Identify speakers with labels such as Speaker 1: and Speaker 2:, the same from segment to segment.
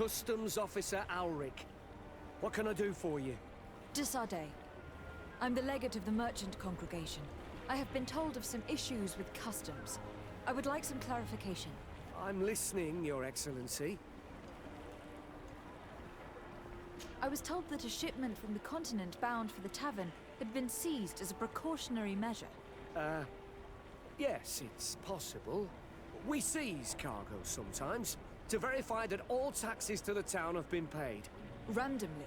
Speaker 1: Customs Officer Ulrich. What can I do for you?
Speaker 2: Desade. I'm the legate of the merchant congregation. I have been told of some issues with customs. I would like some clarification.
Speaker 1: I'm listening, Your Excellency.
Speaker 2: I was told that a shipment from the continent bound for the tavern had been seized as a precautionary measure.
Speaker 1: Yes, it's possible. We seize cargo sometimes, to verify that all taxes to the town have been paid.
Speaker 2: Randomly,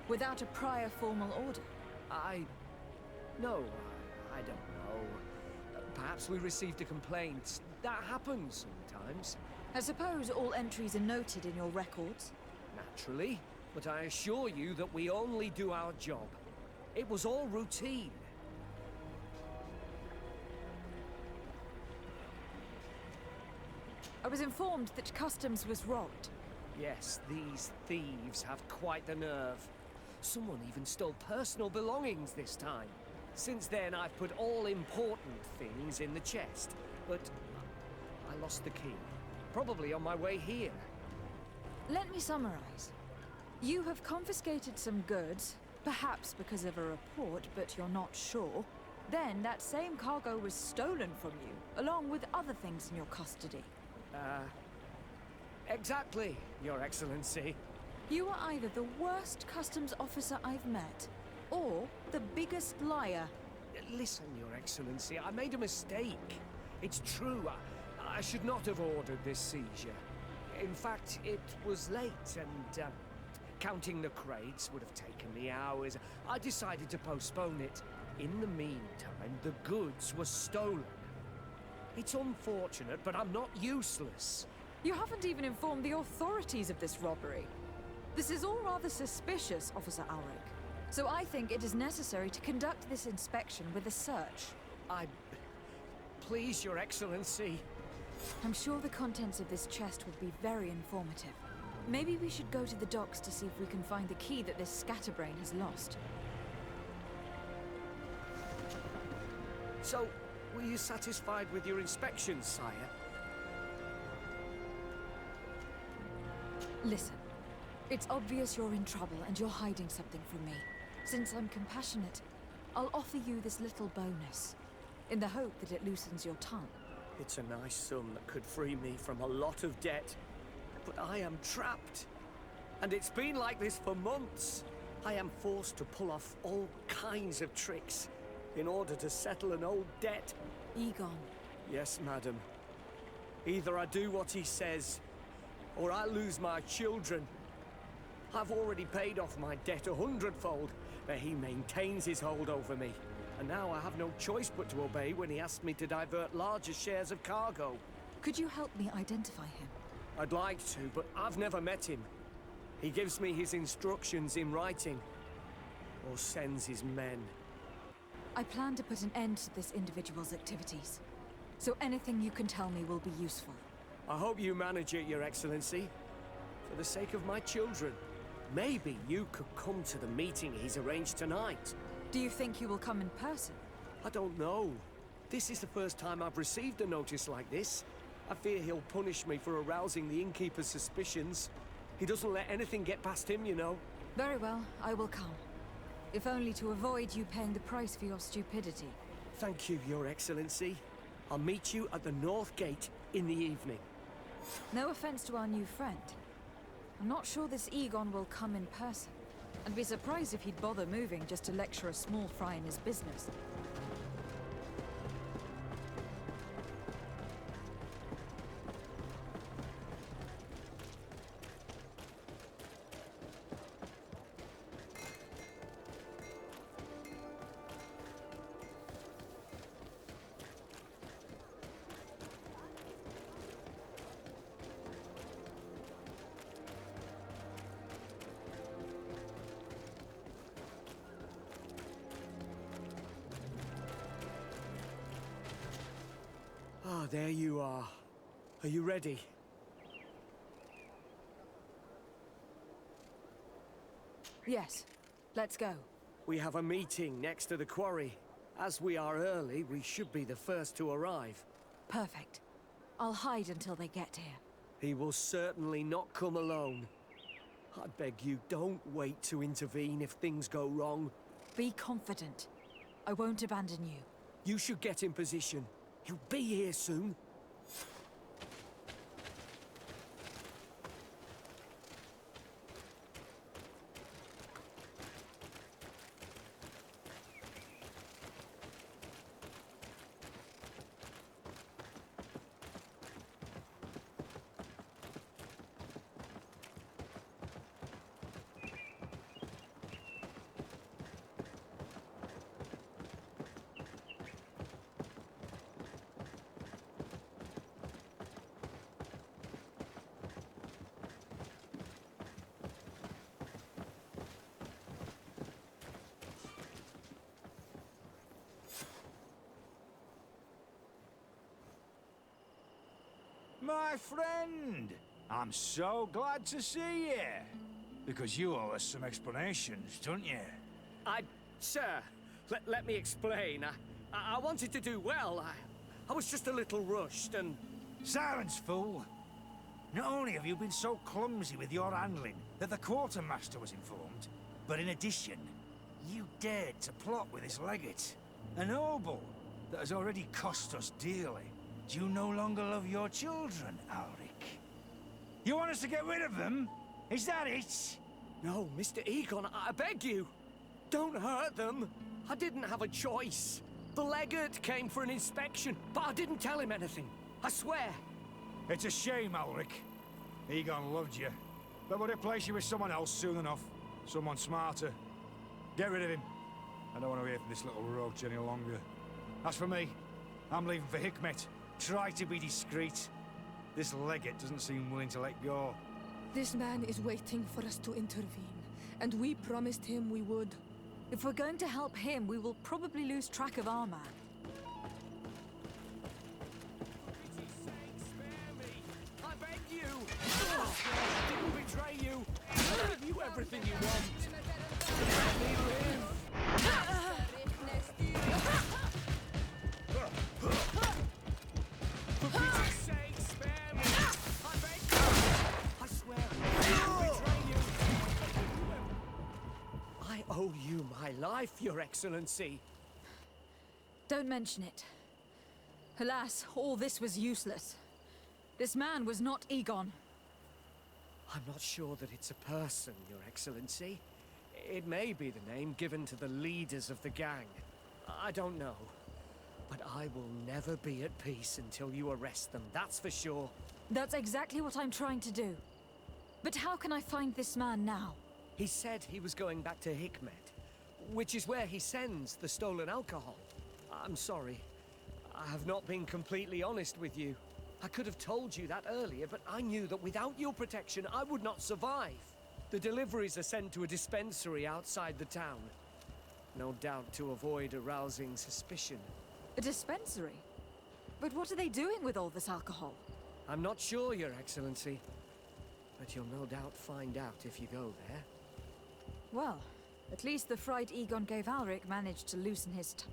Speaker 2: without a prior formal order.
Speaker 1: No, I don't know. Perhaps we received a complaint. That happens sometimes.
Speaker 2: I suppose all entries are noted in your records?
Speaker 1: Naturally, but I assure you that we only do our job. It was all routine.
Speaker 2: I was informed that customs was robbed.
Speaker 1: Yes, these thieves have quite the nerve. Someone even stole personal belongings this time. Since then, I've put all important things in the chest, but I lost the key. Probably on my way here.
Speaker 2: Let me summarize. You have confiscated some goods, perhaps because of a report, but you're not sure. Then that same cargo was stolen from you, along with other things in your custody.
Speaker 1: Exactly, Your Excellency.
Speaker 2: You are either the worst customs officer I've met, or the biggest liar.
Speaker 1: Listen, Your Excellency, I made a mistake. It's true, I should not have ordered this seizure. In fact, it was late and, counting the crates would have taken me hours. I decided to postpone it. In the meantime, the goods were stolen. It's unfortunate, but I'm not useless.
Speaker 2: You haven't even informed the authorities of this robbery. This is all rather suspicious, Officer Ulrich. So I think it is necessary to conduct this inspection with a search.
Speaker 1: Please, Your Excellency.
Speaker 2: I'm sure the contents of this chest would be very informative. Maybe we should go to the docks to see if we can find the key that this scatterbrain has lost.
Speaker 1: So, were you satisfied with your inspection, sire?
Speaker 2: Listen, it's obvious you're in trouble and you're hiding something from me. Since I'm compassionate, I'll offer you this little bonus, in the hope that it loosens your tongue.
Speaker 1: It's a nice sum that could free me from a lot of debt. But I am trapped. And it's been like this for months. I am forced to pull off all kinds of tricks in order to settle an old debt.
Speaker 2: Egon.
Speaker 1: Yes, madam. Either I do what he says, or I lose my children. I've already paid off my debt 100-fold, but he maintains his hold over me. And now I have no choice but to obey when he asks me to divert larger shares of cargo.
Speaker 2: Could you help me identify him?
Speaker 1: I'd like to, but I've never met him. He gives me his instructions in writing, or sends his men.
Speaker 2: I plan to put an end to this individual's activities, so anything you can tell me will be useful.
Speaker 1: I hope you manage it, Your Excellency. For the sake of my children, maybe you could come to the meeting he's arranged tonight.
Speaker 2: Do you think he will come in person?
Speaker 1: I don't know. This is the first time I've received a notice like this. I fear he'll punish me for arousing the innkeeper's suspicions. He doesn't let anything get past him, you know.
Speaker 2: Very well, I will come. If only to avoid you paying the price for your stupidity.
Speaker 1: Thank you, Your Excellency. I'll meet you at the North Gate in the evening.
Speaker 2: No offense to our new friend. I'm not sure this Egon will come in person. I'd be surprised if he'd bother moving just to lecture a small fry in his business.
Speaker 1: Ah, there you are. Are you ready?
Speaker 2: Yes. Let's go.
Speaker 1: We have a meeting next to the quarry. As we are early, we should be the first to arrive.
Speaker 2: Perfect. I'll hide until they get here.
Speaker 1: He will certainly not come alone. I beg you, don't wait to intervene if things go wrong.
Speaker 2: Be confident. I won't abandon you.
Speaker 1: You should get in position. He'll be here soon.
Speaker 3: My friend, I'm so glad to see you. Because you owe us some explanations, don't you?
Speaker 1: Sir, let me explain. I wanted to do well. I was just a little rushed and...
Speaker 3: Silence, fool. Not only have you been so clumsy with your handling that the quartermaster was informed, but in addition, you dared to plot with this legate. A noble that has already cost us dearly. Do you no longer love your children, Alric? You want us to get rid of them? Is that it?
Speaker 1: No, Mr. Egon, I beg you. Don't hurt them. I didn't have a choice. The legate came for an inspection, but I didn't tell him anything. I swear.
Speaker 3: It's a shame, Alric. Egon loved you, but would replace you with someone else soon enough. Someone smarter. Get rid of him. I don't want to hear from this little roach any longer. As for me, I'm leaving for Hikmet. Try to be discreet. This legate doesn't seem willing to let go.
Speaker 4: This man is waiting for us to intervene, and we promised him we would.
Speaker 2: If we're going to help him, we will probably lose track of our man.
Speaker 1: For pity's sake, spare me. I beg you. I didn't betray you. I'll give you everything you want. Let me live. For pity's sake, spare me. I beg you. I swear, I didn't betray you. I owe you my life, Your Excellency.
Speaker 2: Don't mention it. Alas, all this was useless. This man was not Egon.
Speaker 1: I'm not sure that it's a person, Your Excellency. It may be the name given to the leaders of the gang. I don't know. But I will never be at peace until you arrest them, that's for sure.
Speaker 2: That's exactly what I'm trying to do. But how can I find this man now?
Speaker 1: He said he was going back to Hikmet, which is where he sends the stolen alcohol. I'm sorry. I have not been completely honest with you. I could have told you that earlier, but I knew that without your protection, I would not survive. The deliveries are sent to a dispensary outside the town. No doubt to avoid arousing suspicion.
Speaker 2: A dispensary? But what are they doing with all this alcohol?
Speaker 1: I'm not sure, Your Excellency. But you'll no doubt find out if you go there.
Speaker 2: Well, at least the fright Egon gave Alric managed to loosen his tongue.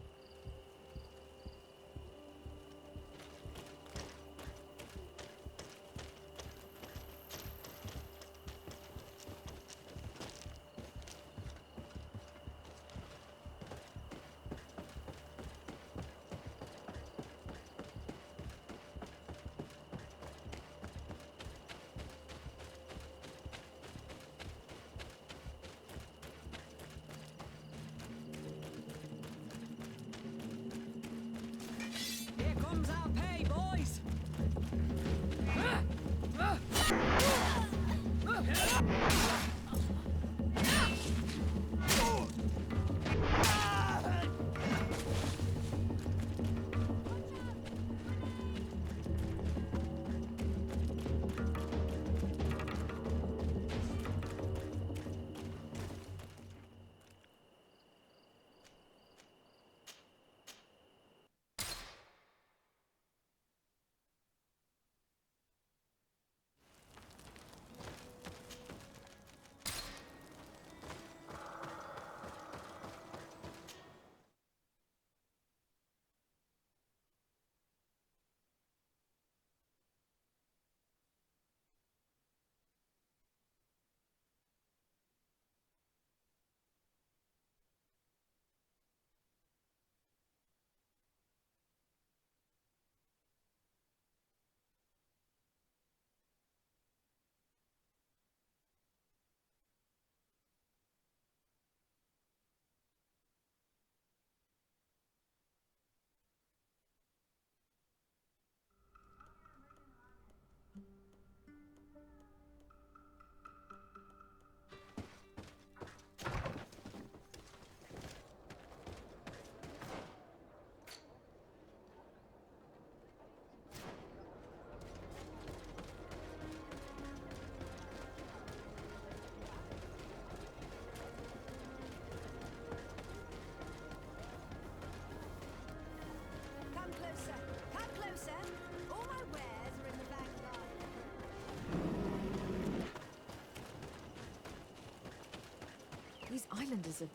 Speaker 2: These islanders are...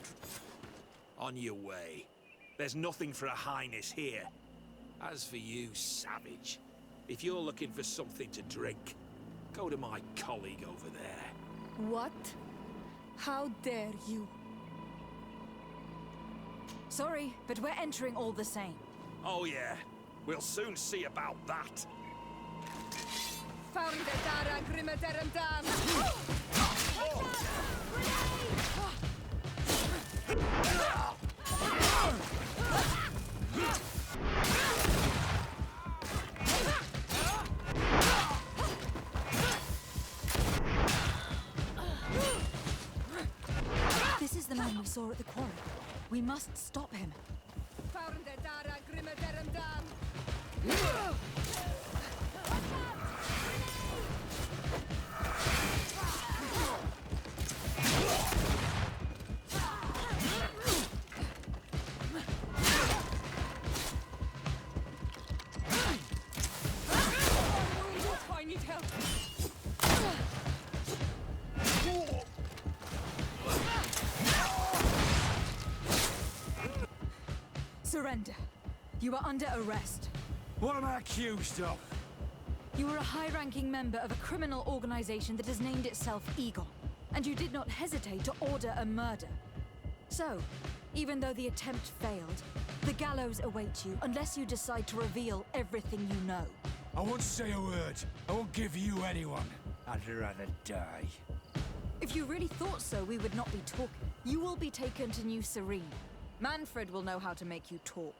Speaker 5: On your way. There's nothing for a highness here. As for you, savage, if you're looking for something to drink, go to my colleague over there.
Speaker 4: What? How dare you?
Speaker 2: Sorry, but we're entering all the same.
Speaker 5: Oh yeah, we'll soon see about that.
Speaker 4: Found the Dara Grimaterum Dam!
Speaker 2: This is the man we saw at the quarry. We must stop him.
Speaker 4: Found the Dara Grimaterum Dam! I need help.
Speaker 2: Surrender. You are under arrest.
Speaker 3: What am I accused of?
Speaker 2: You are a high-ranking member of a criminal organization that has named itself Egon, and you did not hesitate to order a murder. So, even though the attempt failed, the gallows awaits you unless you decide to reveal everything you know.
Speaker 3: I won't say a word. I won't give you anyone. I'd rather die.
Speaker 2: If you really thought so, we would not be talking. You will be taken to New Serene. Manfred will know how to make you talk.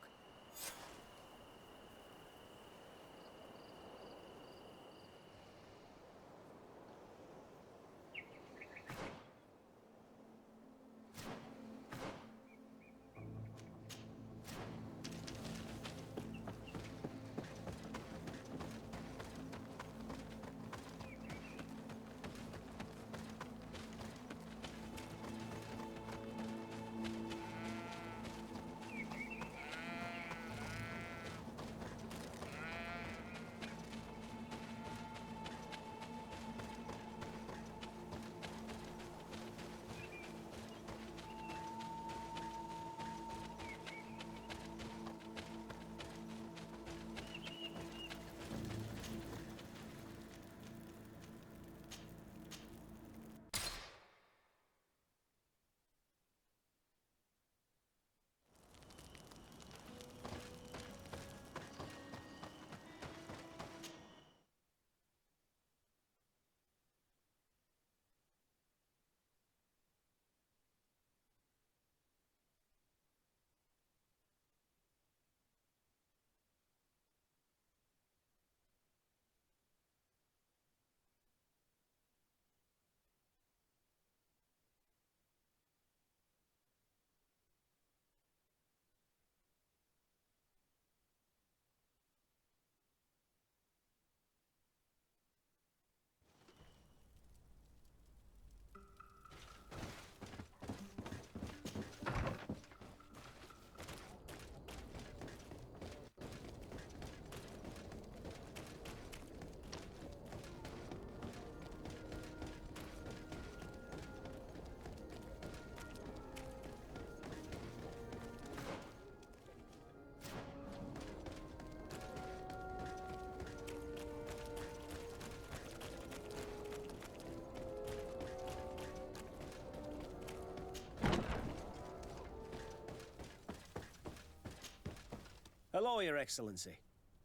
Speaker 6: Hello, Your Excellency.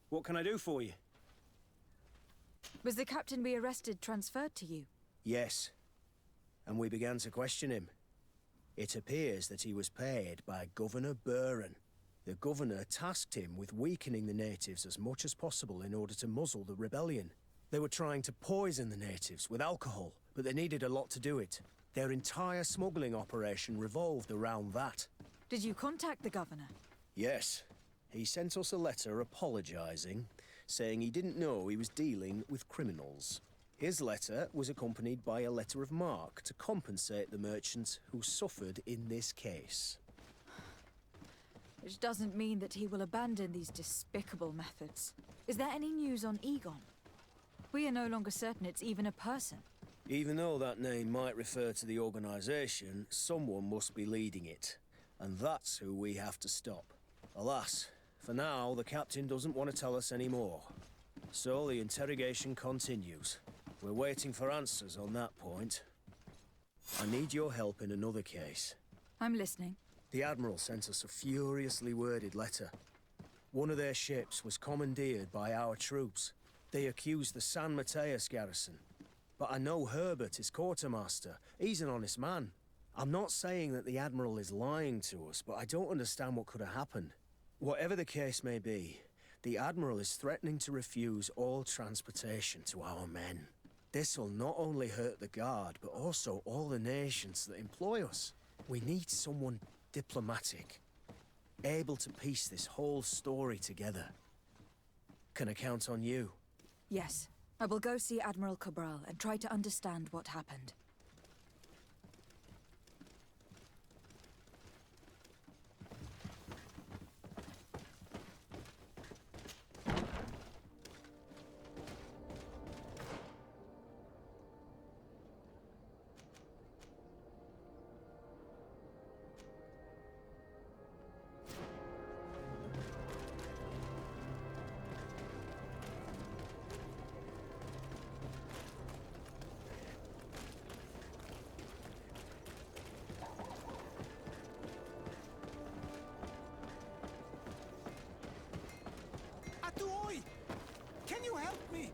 Speaker 6: What can I do for you?
Speaker 2: Was the captain we arrested transferred to you?
Speaker 6: Yes. And we began to question him. It appears that he was paid by Governor Buren. The governor tasked him with weakening the natives as much as possible in order to muzzle the rebellion. They were trying to poison the natives with alcohol, but they needed a lot to do it. Their entire smuggling operation revolved around that.
Speaker 2: Did you contact the governor?
Speaker 6: Yes. He sent us a letter apologizing, saying he didn't know he was dealing with criminals. His letter was accompanied by a letter of marque to compensate the merchants who suffered in this case.
Speaker 2: Which doesn't mean that he will abandon these despicable methods. Is there any news on Egon? We are no longer certain it's even a person.
Speaker 6: Even though that name might refer to the organization, someone must be leading it. And that's who we have to stop. Alas, for now, the captain doesn't want to tell us any more. So the interrogation continues. We're waiting for answers on that point. I need your help in another case.
Speaker 2: I'm listening.
Speaker 6: The Admiral sent us a furiously worded letter. One of their ships was commandeered by our troops. They accused the San Mateus garrison. But I know Herbert is quartermaster. He's an honest man. I'm not saying that the Admiral is lying to us, but I don't understand what could have happened. Whatever the case may be, the Admiral is threatening to refuse all transportation to our men. This will not only hurt the Guard, but also all the nations that employ us. We need someone diplomatic, able to piece this whole story together. Can I count on you?
Speaker 2: Yes. I will go see Admiral Cabral and try to understand what happened.
Speaker 3: Atuoi! Can you help me?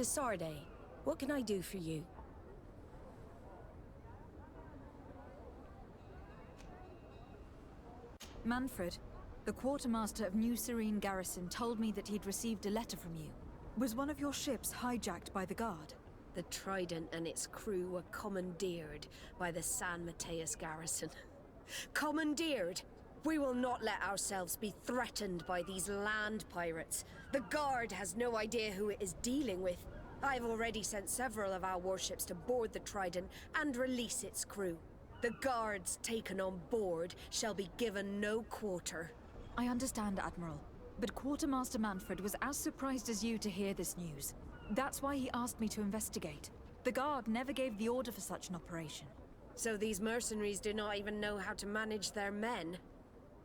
Speaker 7: Desarde, what can I do for you?
Speaker 2: Manfred, the quartermaster of New Serene Garrison, told me that he'd received a letter from you. Was one of your ships hijacked by the Guard?
Speaker 7: The Trident and its crew were commandeered by the San Mateus garrison. Commandeered! We will not let ourselves be threatened by these land pirates. The Guard has no idea who it is dealing with. I've already sent several of our warships to board the Trident and release its crew. The Guards taken on board shall be given no quarter.
Speaker 2: I understand, Admiral, but Quartermaster Manfred was as surprised as you to hear this news. That's why he asked me to investigate. The Guard never gave the order for such an operation.
Speaker 7: So these mercenaries do not even know how to manage their men?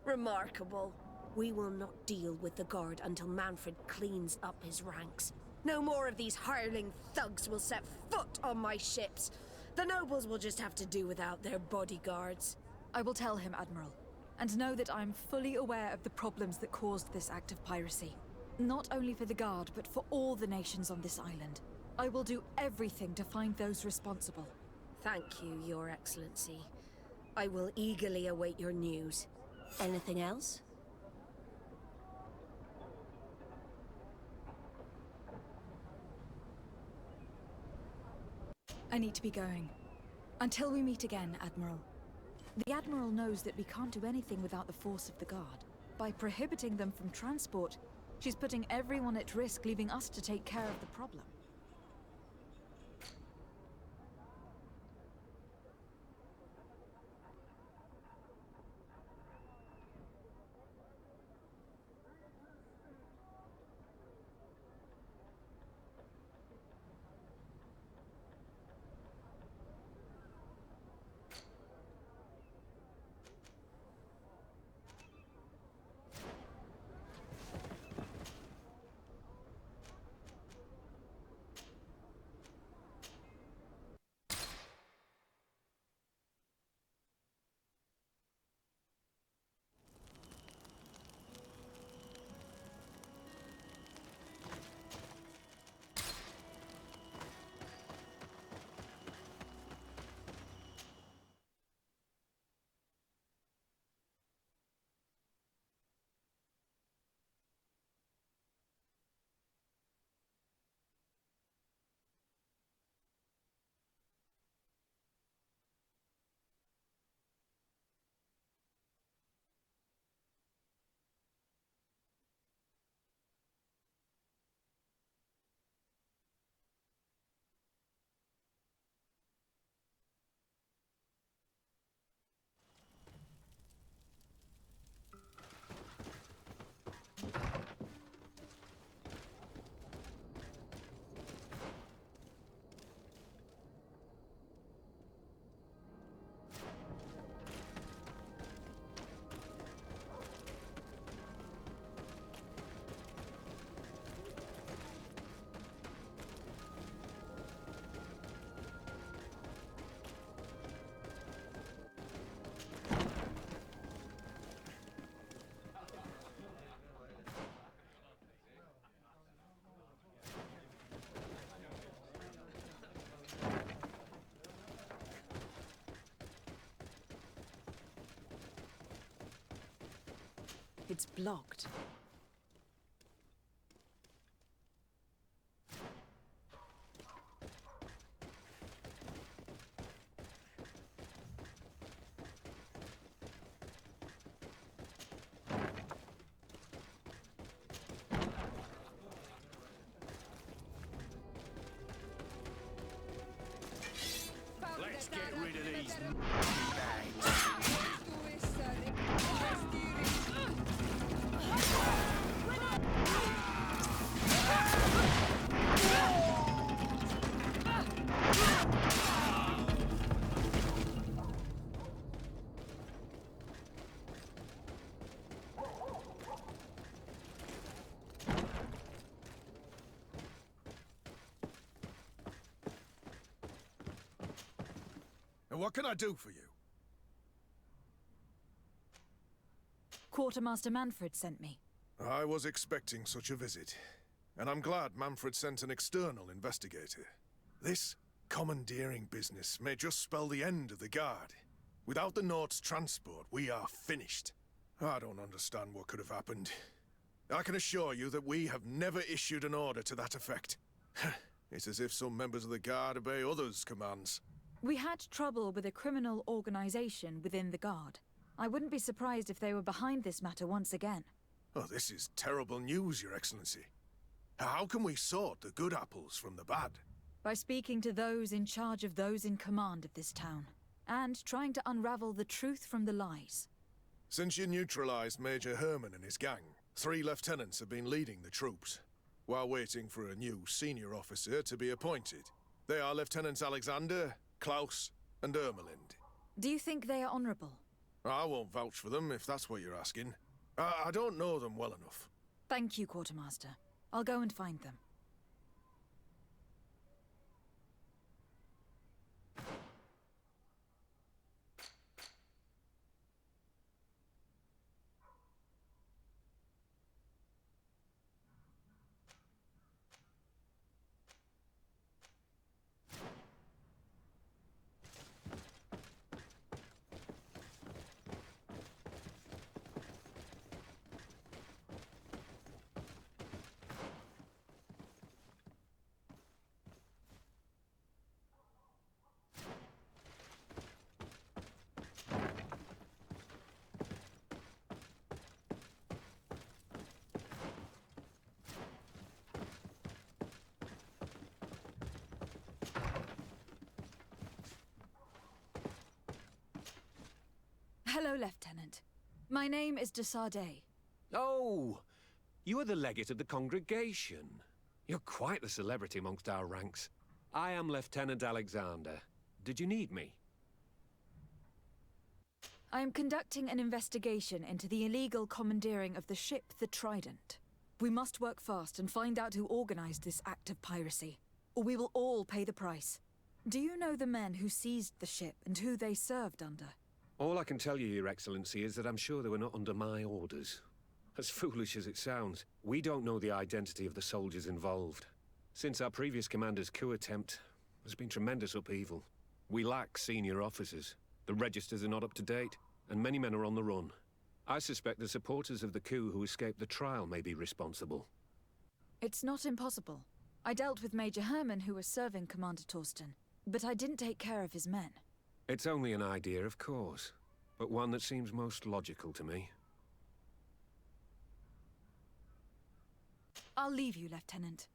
Speaker 7: Remarkable. We will not deal with the Guard until Manfred cleans up his ranks. No more of these hireling thugs will set foot on my ships. The nobles will just have to do without their bodyguards.
Speaker 2: I will tell him, Admiral, and know that I am fully aware of the problems that caused this act of piracy. Not only for the Guard, but for all the nations on this island. I will do everything to find those responsible.
Speaker 7: Thank you, Your Excellency. I will eagerly await your news. Anything else?
Speaker 2: I need to be going. Until we meet again, Admiral. The Admiral knows that we can't do anything without the force of the Guard. By prohibiting them from transport, she's putting everyone at risk, leaving us to take care of the problem. It's blocked.
Speaker 5: Let's get rid of these
Speaker 8: And what can I do for you?
Speaker 2: Quartermaster Manfred sent me.
Speaker 8: I was expecting such a visit, and I'm glad Manfred sent an external investigator. This commandeering business may just spell the end of the Guard. Without the Nord's transport, we are finished. I don't understand what could have happened. I can assure you that we have never issued an order to that effect. It's as if some members of the Guard obey others' commands.
Speaker 2: We had trouble with a criminal organization within the Guard. I wouldn't be surprised if they were behind this matter once again.
Speaker 8: Oh, this is terrible news, Your Excellency. How can we sort the good apples from the bad?
Speaker 2: By speaking to those in charge of those in command of this town, and trying to unravel the truth from the lies.
Speaker 8: Since you neutralized Major Herman and his gang, 3 lieutenants have been leading the troops, while waiting for a new senior officer to be appointed. They are Lieutenants Alexander, Klaus, and Ermelind.
Speaker 2: Do you think they are honorable?
Speaker 8: I won't vouch for them, if that's what you're asking. I don't know them well enough.
Speaker 2: Thank you, Quartermaster. I'll go and find them. Hello, Lieutenant. My name is de Sardet.
Speaker 1: Oh, you are the legate of the congregation. You're quite the celebrity amongst our ranks. I am Lieutenant Alexander. Did you need me?
Speaker 2: I am conducting an investigation into the illegal commandeering of the ship the Trident. We must work fast and find out who organized this act of piracy, or we will all pay the price. Do you know the men who seized the ship and who they served under?
Speaker 1: All I can tell you, Your Excellency, is that I'm sure they were not under my orders. As foolish as it sounds, we don't know the identity of the soldiers involved. Since our previous commander's coup attempt, there's been tremendous upheaval. We lack senior officers. The registers are not up to date, and many men are on the run. I suspect the supporters of the coup who escaped the trial may be responsible.
Speaker 2: It's not impossible. I dealt with Major Herman, who was serving Commander Torsten, but I didn't take care of his men.
Speaker 1: It's only an idea, of course, but one that seems most logical to me.
Speaker 2: I'll leave you, Lieutenant.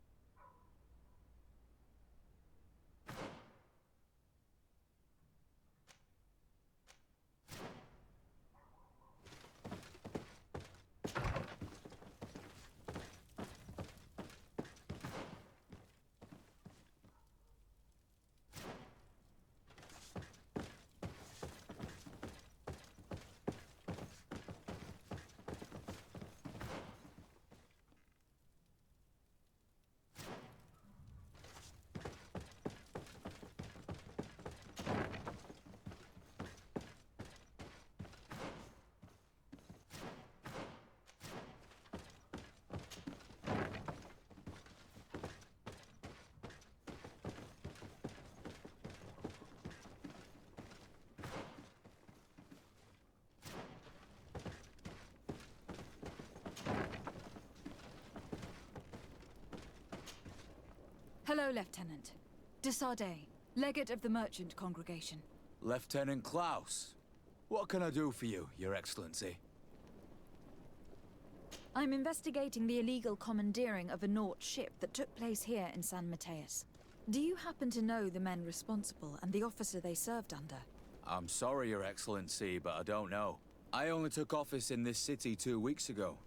Speaker 2: Hello, Lieutenant. Desardet, legate of the merchant congregation.
Speaker 9: Lieutenant Klaus. What can I do for you, Your Excellency?
Speaker 2: I'm investigating the illegal commandeering of a Nort ship that took place here in San Mateus. Do you happen to know the men responsible and the officer they served under?
Speaker 9: I'm sorry, Your Excellency, but I don't know. I only took office in this city 2 weeks ago.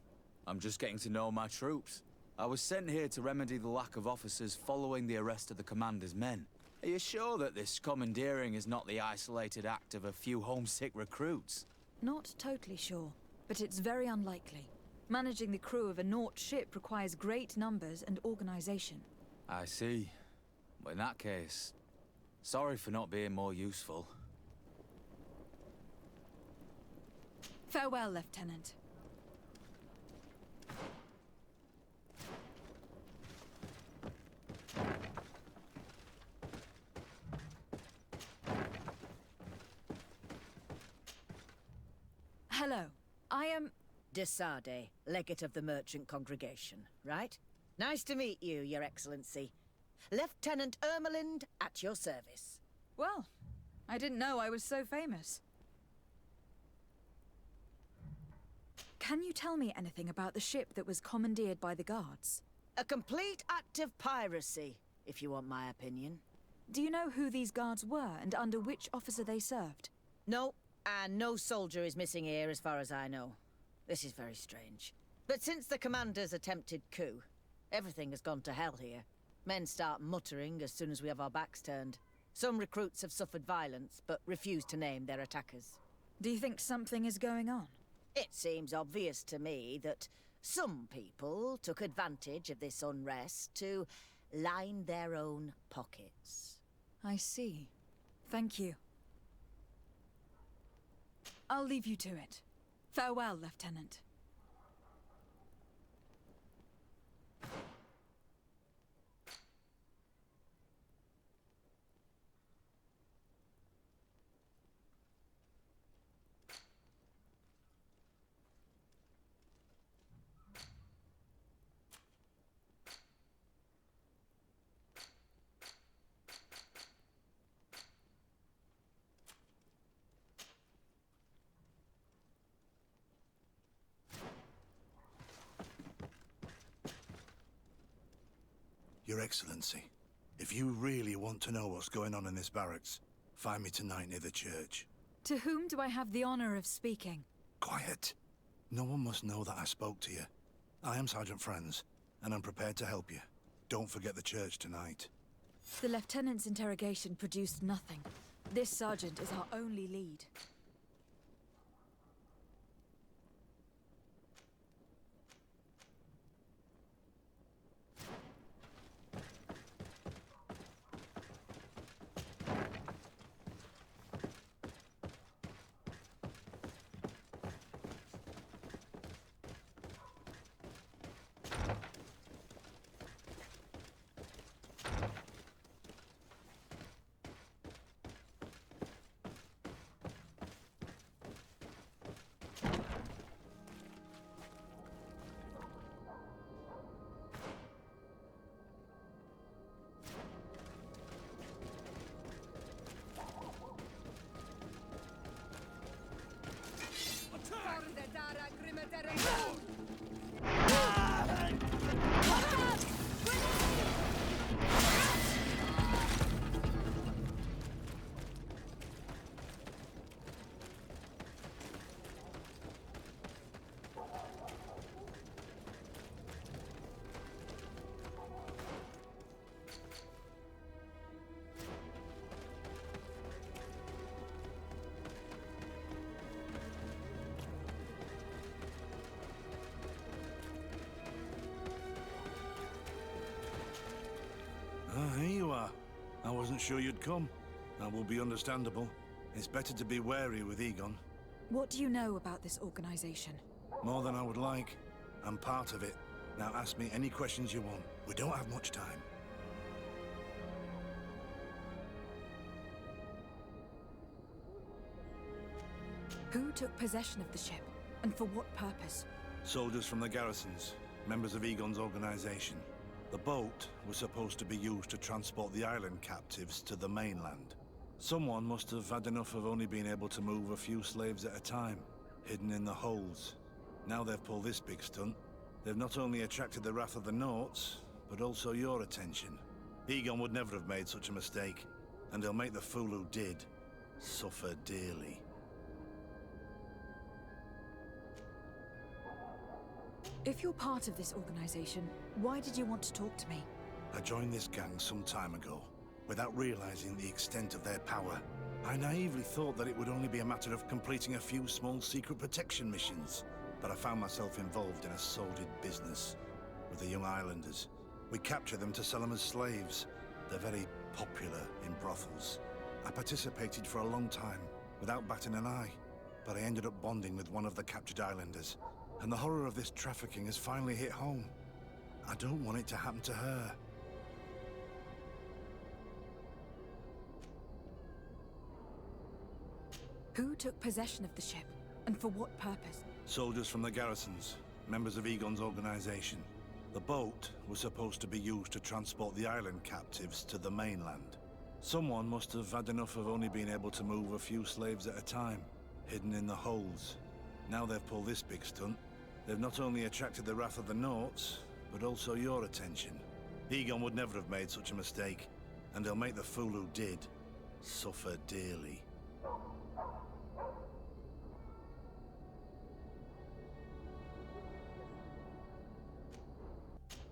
Speaker 9: I'm just getting to know my troops. I was sent here to remedy the lack of officers following the arrest of the commander's men. Are you sure that this commandeering is not the isolated act of a few homesick recruits?
Speaker 2: Not totally sure, but it's very unlikely. Managing the crew of a Nort ship requires great numbers and organization.
Speaker 9: I see. Well, in that case, sorry for not being more useful.
Speaker 2: Farewell, Lieutenant. Hello. I am...
Speaker 10: Desardet, legate of the merchant congregation, right? Nice to meet you, Your Excellency. Lieutenant Ermelind, at your service.
Speaker 2: Well, I didn't know I was so famous. Can you tell me anything about the ship that was commandeered by the guards?
Speaker 10: A complete act of piracy, if you want my opinion.
Speaker 2: Do you know who these guards were and under which officer they served?
Speaker 10: No, and no soldier is missing here as far as I know. This is very strange. But since the commander's attempted coup, everything has gone to hell here. Men start muttering as soon as we have our backs turned. Some recruits have suffered violence, but refuse to name their attackers.
Speaker 2: Do you think something is going on?
Speaker 10: It seems obvious to me that some people took advantage of this unrest to line their own pockets.
Speaker 2: I see. Thank you. I'll leave you to it. Farewell, Lieutenant.
Speaker 11: Your Excellency, if you really want to know what's going on in this barracks, find me tonight near the church.
Speaker 2: To whom do I have the honor of speaking?
Speaker 11: Quiet. No one must know that I spoke to you. I am Sergeant Franz, and I'm prepared to help you. Don't forget the church tonight.
Speaker 2: The Lieutenant's interrogation produced nothing. This sergeant is our only lead.
Speaker 11: Here you are. I wasn't sure you'd come. That will be understandable. It's better to be wary with Egon.
Speaker 2: What do you know about this organization?
Speaker 11: More than I would like. I'm part of it. Now ask me any questions you want. We don't have much time.
Speaker 2: Who took possession of the ship, and for what purpose?
Speaker 11: Soldiers from the garrisons, members of Egon's organization. The boat was supposed to be used to transport the island captives to the mainland. Someone must have had enough of only being able to move a few slaves at a time, hidden in the holds. Now they've pulled this big stunt. They've not only attracted the wrath of the Nauts, but also your attention. Egon would never have made such a mistake, and he'll make the fool who did suffer dearly.
Speaker 2: If you're part of this organization, why did you want to talk to me?
Speaker 11: I joined this gang some time ago, without realizing the extent of their power. I naively thought that it would only be a matter of completing a few small secret protection missions, but I found myself involved in a sordid business with the young islanders. We capture them to sell them as slaves. They're very popular in brothels. I participated for a long time, without batting an eye, but I ended up bonding with one of the captured islanders, and the horror of this trafficking has finally hit home. I don't want it to happen to her.
Speaker 2: Who took possession of the ship, and for what purpose?
Speaker 11: Soldiers from the garrisons, members of Egon's organization. The boat was supposed to be used to transport the island captives to the mainland. Someone must have had enough of only being able to move a few slaves at a time, hidden in the holds. Now they've pulled this big stunt. They've not only attracted the wrath of the Nauts, but also your attention. Egon would never have made such a mistake, and he'll make the fool who did suffer dearly.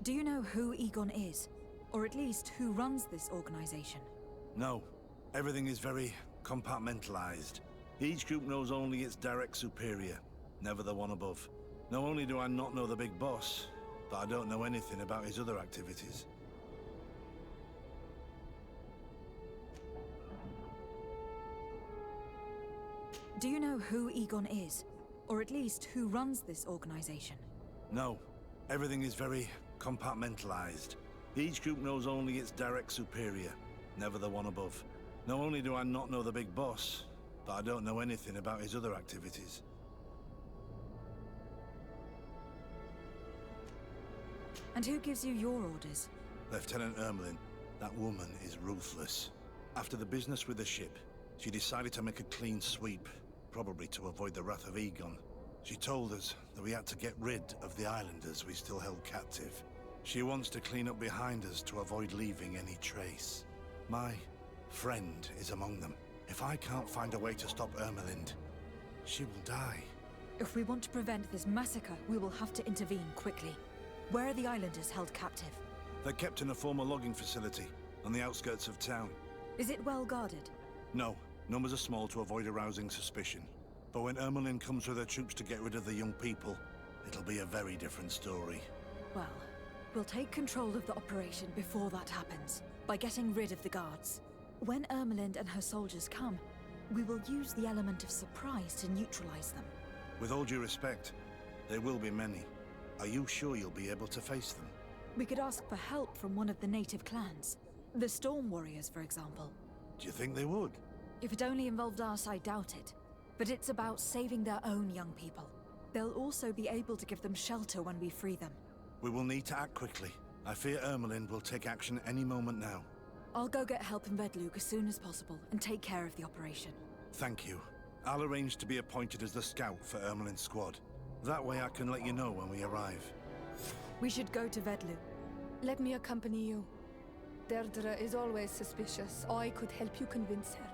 Speaker 2: Do you know who Egon is? Or at least who runs this organization?
Speaker 11: No. Everything is very compartmentalized. Each group knows only its direct superior, never the one above. Not only do I not know the big boss, but I don't know anything about his other activities.
Speaker 2: Do you know who Egon is? Or at least who runs this organization?
Speaker 11: No. Everything is very compartmentalized. Each group knows only its direct superior, never the one above. Not only do I not know the big boss, but I don't know anything about his other activities.
Speaker 2: And who gives you your orders?
Speaker 11: Lieutenant Ermelin. That woman is ruthless. After the business with the ship, she decided to make a clean sweep, probably to avoid the wrath of Egon. She told us that we had to get rid of the islanders we still held captive. She wants to clean up behind us to avoid leaving any trace. My friend is among them. If I can't find a way to stop Ermelind, she will die.
Speaker 2: If we want to prevent this massacre, we will have to intervene quickly. Where are the islanders held captive?
Speaker 11: They're kept in a former logging facility on the outskirts of town.
Speaker 2: Is it well guarded?
Speaker 11: No, numbers are small to avoid arousing suspicion. But when Ermelin comes with her troops to get rid of the young people, it'll be a very different story.
Speaker 2: Well, we'll take control of the operation before that happens, by getting rid of the guards. When Ermelind and her soldiers come, we will use the element of surprise to neutralize them.
Speaker 11: With all due respect, there will be many. Are you sure you'll be able to face them?
Speaker 2: We could ask for help from one of the native clans. The Storm Warriors, for example.
Speaker 11: Do you think they would?
Speaker 2: If it only involved us, I doubt it. But it's about saving their own young people. They'll also be able to give them shelter when we free them.
Speaker 11: We will need to act quickly. I fear Ermelin will take action any moment now.
Speaker 2: I'll go get help in Vedlug as soon as possible and take care of the operation.
Speaker 11: Thank you. I'll arrange to be appointed as the scout for Ermelin's squad. That way I can let you know when we arrive.
Speaker 2: We should go to Vedlug.
Speaker 4: Let me accompany you. Deirdre is always suspicious. I could help you convince her.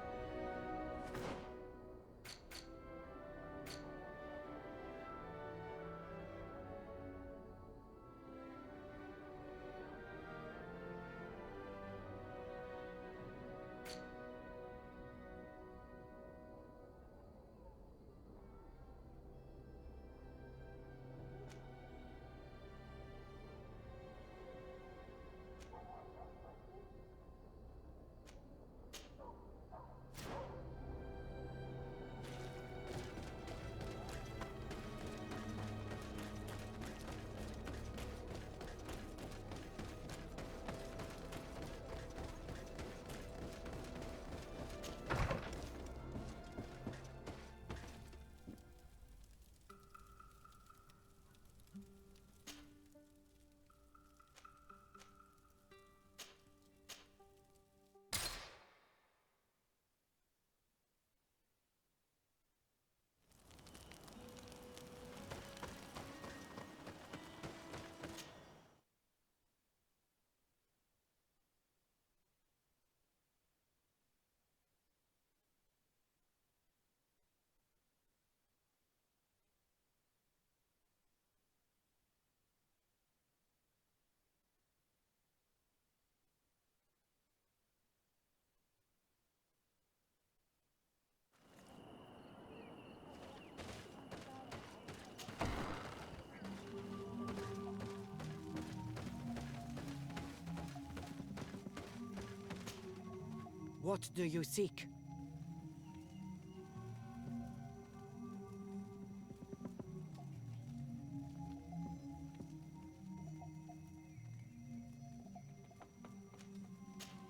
Speaker 12: What do you seek?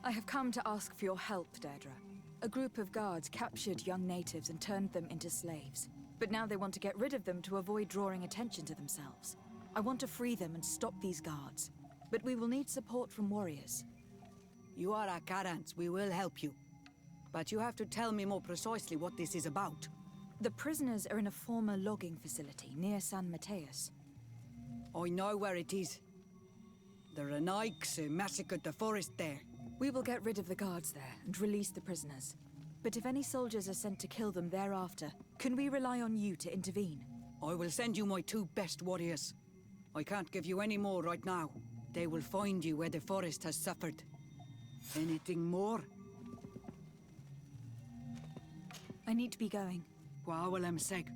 Speaker 2: I have come to ask for your help, Deirdre. A group of guards captured young natives and turned them into slaves. But now they want to get rid of them to avoid drawing attention to themselves. I want to free them and stop these guards. But we will need support from warriors.
Speaker 12: You are a Karans. We will help you. But you have to tell me more precisely what this is about.
Speaker 2: The prisoners are in a former logging facility near San Mateus.
Speaker 12: I know where it is. The Renaiks massacred the forest there.
Speaker 2: We will get rid of the guards there and release the prisoners. But if any soldiers are sent to kill them thereafter, can we rely on you to intervene?
Speaker 12: I will send you my 2 best warriors. I can't give you any more right now. They will find you where the forest has suffered. Anything more?
Speaker 2: I need to be going.
Speaker 12: Waawalam seg.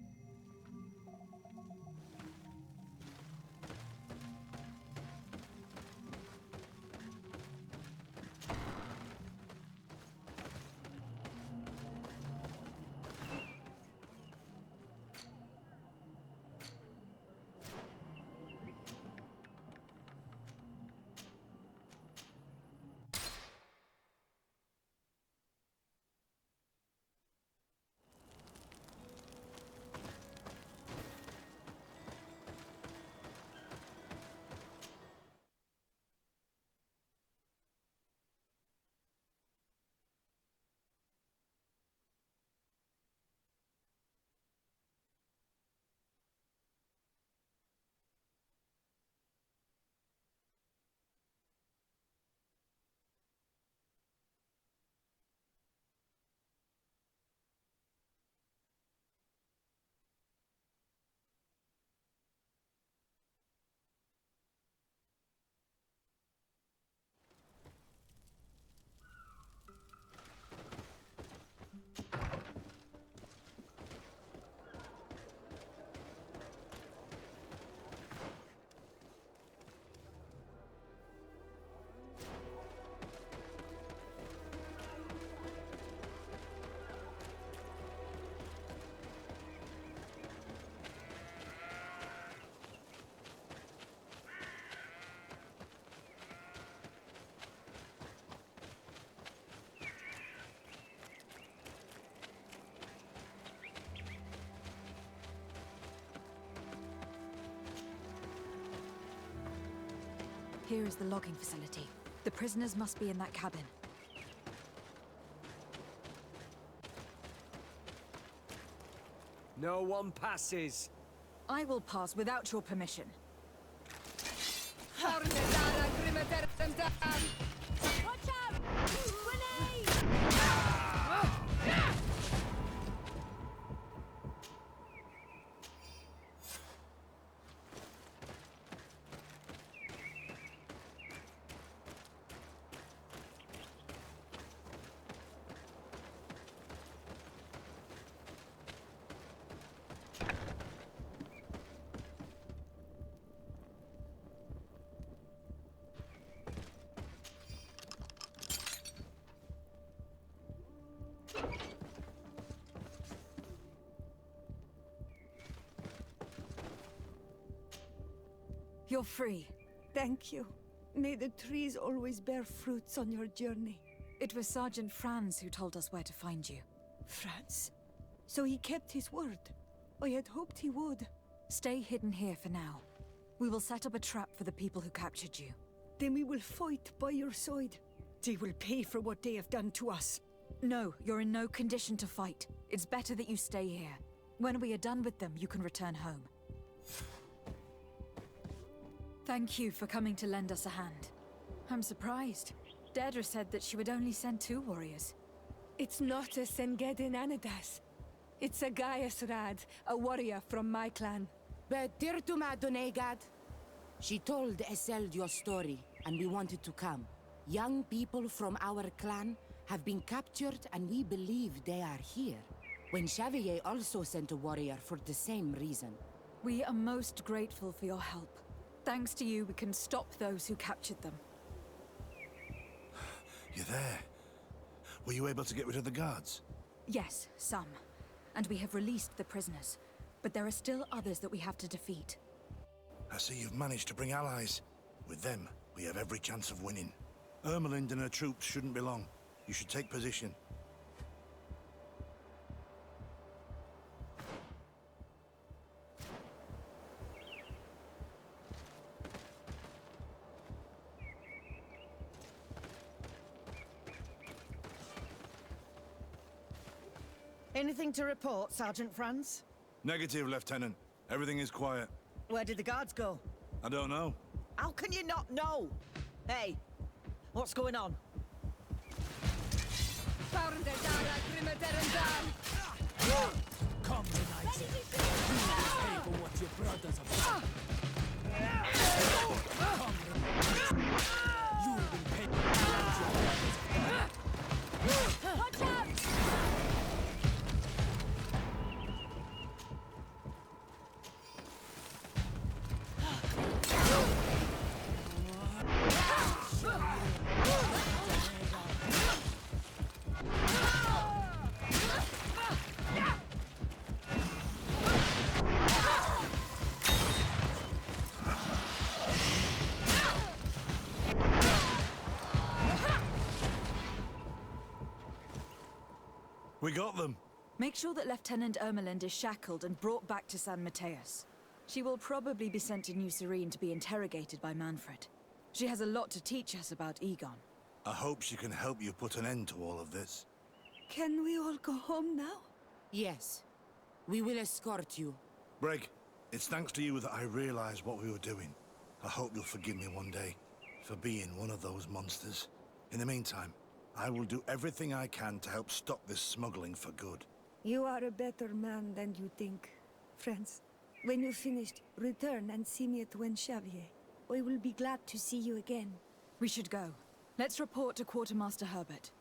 Speaker 2: Here is the logging facility. The prisoners must be in that cabin.
Speaker 1: No one passes.
Speaker 2: I will pass without your permission.
Speaker 4: Watch out! Grenade!
Speaker 2: You're free.
Speaker 13: Thank you. May the trees always bear fruits on your journey.
Speaker 2: It was Sergeant Franz who told us where to find you.
Speaker 13: Franz? So he kept his word. I had hoped he would.
Speaker 2: Stay hidden here for now. We will set up a trap for the people who captured you.
Speaker 13: Then we will fight by your side. They will pay for what they have done to us.
Speaker 2: No, you're in no condition to fight. It's better that you stay here. When we are done with them, you can return home. Thank you for coming to lend us a hand. I'm surprised. Deirdre said that she would only send 2 warriors.
Speaker 13: It's not a Sengedin Anadas. It's a Gaius Rad, a warrior from my clan.
Speaker 14: But Tirtuma Donegad. She told Eseld your story, and we wanted to come. Young people from our clan have been captured, and we believe they are here. When Xavier also sent a warrior for the same reason.
Speaker 2: We are most grateful for your help. Thanks to you, we can stop those who captured them.
Speaker 11: You're there. Were you able to get rid of the guards?
Speaker 2: Yes, some. And we have released the prisoners. But there are still others that we have to defeat.
Speaker 11: I see you've managed to bring allies. With them, we have every chance of winning. Ermelind and her troops shouldn't be long. You should take position.
Speaker 10: Anything to report, Sergeant Franz?
Speaker 11: Negative, Lieutenant. Everything is quiet.
Speaker 10: Where did the guards go?
Speaker 11: I don't know.
Speaker 10: How can you not know? Hey, what's going on?
Speaker 13: Come,
Speaker 1: Comrades, you will pay for what your brothers have done. You will pay for what your brothers have done.
Speaker 2: Watch out!
Speaker 11: We got them.
Speaker 2: Make sure that Lieutenant Ermelind is shackled and brought back to San Mateus. She will probably be sent to New Serene to be interrogated by Manfred. She has a lot to teach us about Egon.
Speaker 11: I hope she can help you put an end to all of this.
Speaker 13: Can we all go home now?
Speaker 14: Yes. We will escort you.
Speaker 11: Breg, it's thanks to you that I realized what we were doing. I hope you'll forgive me one day for being one of those monsters. In the meantime, I will do everything I can to help stop this smuggling for good.
Speaker 13: You are a better man than you think, friends. When you're finished, return and see me at Xavier. I will be glad to see you again.
Speaker 2: We should go. Let's report to Quartermaster Herbert.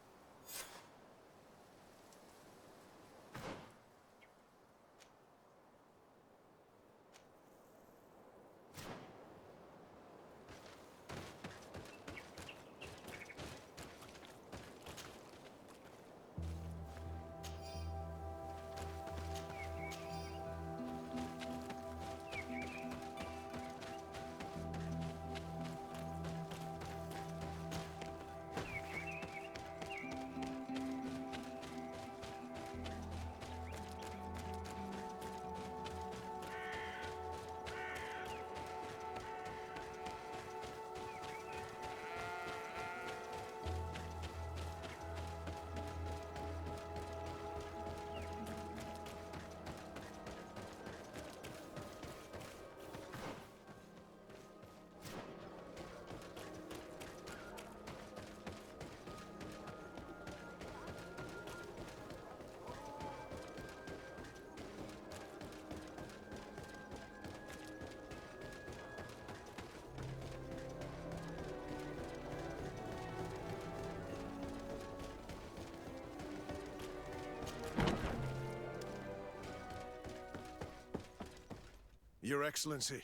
Speaker 8: Your Excellency,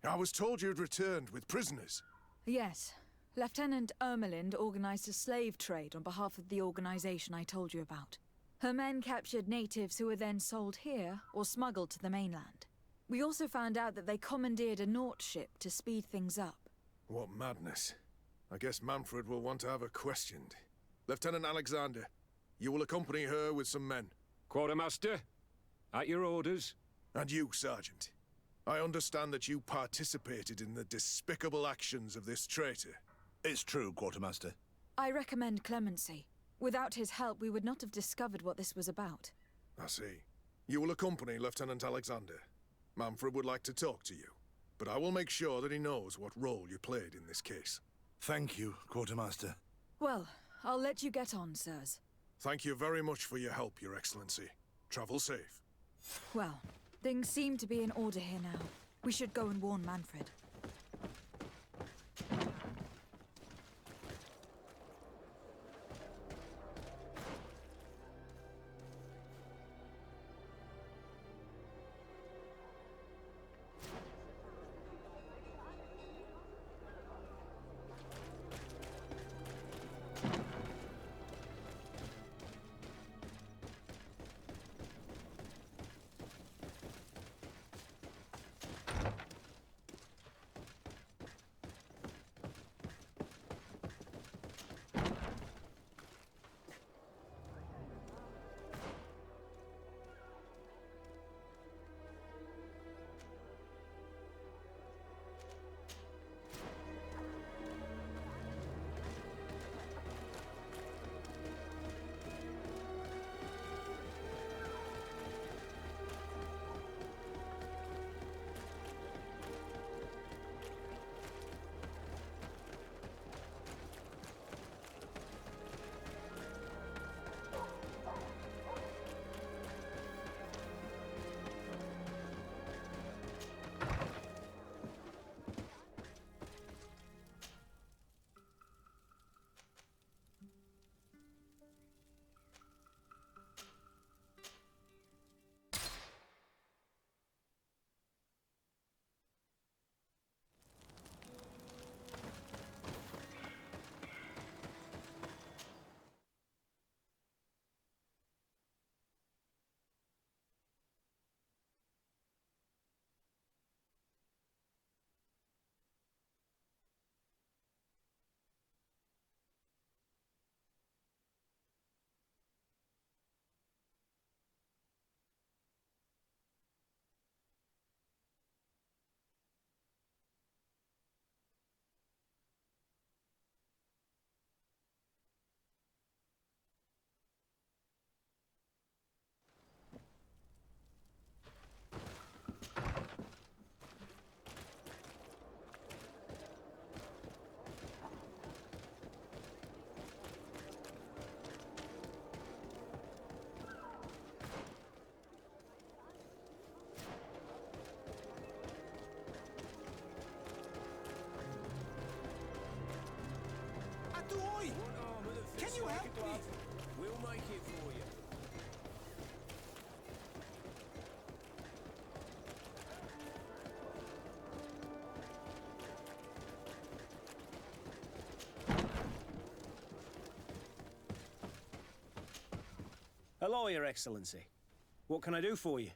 Speaker 8: I was told you'd returned with prisoners.
Speaker 2: Yes. Lieutenant Ermelind organized a slave trade on behalf of the organization I told you about. Her men captured natives who were then sold here or smuggled to the mainland. We also found out that they commandeered a Naut ship to speed things up.
Speaker 8: What madness. I guess Manfred will want to have her questioned. Lieutenant Alexander, you will accompany her with some men.
Speaker 15: Quartermaster, at your orders.
Speaker 8: And you, Sergeant. I understand that you participated in the despicable actions of this traitor.
Speaker 11: It's true, Quartermaster.
Speaker 2: I recommend clemency. Without his help, we would not have discovered what this was about.
Speaker 8: I see. You will accompany Lieutenant Alexander. Manfred would like to talk to you, but I will make sure that he knows what role you played in this case.
Speaker 11: Thank you, Quartermaster.
Speaker 2: Well, I'll let you get on, sirs.
Speaker 8: Thank you very much for your help, Your Excellency. Travel safe.
Speaker 2: Well, things seem to be in order here now. We should go and warn Manfred.
Speaker 6: lad. We'll make it for you. Hello, Your Excellency. What can I do for you?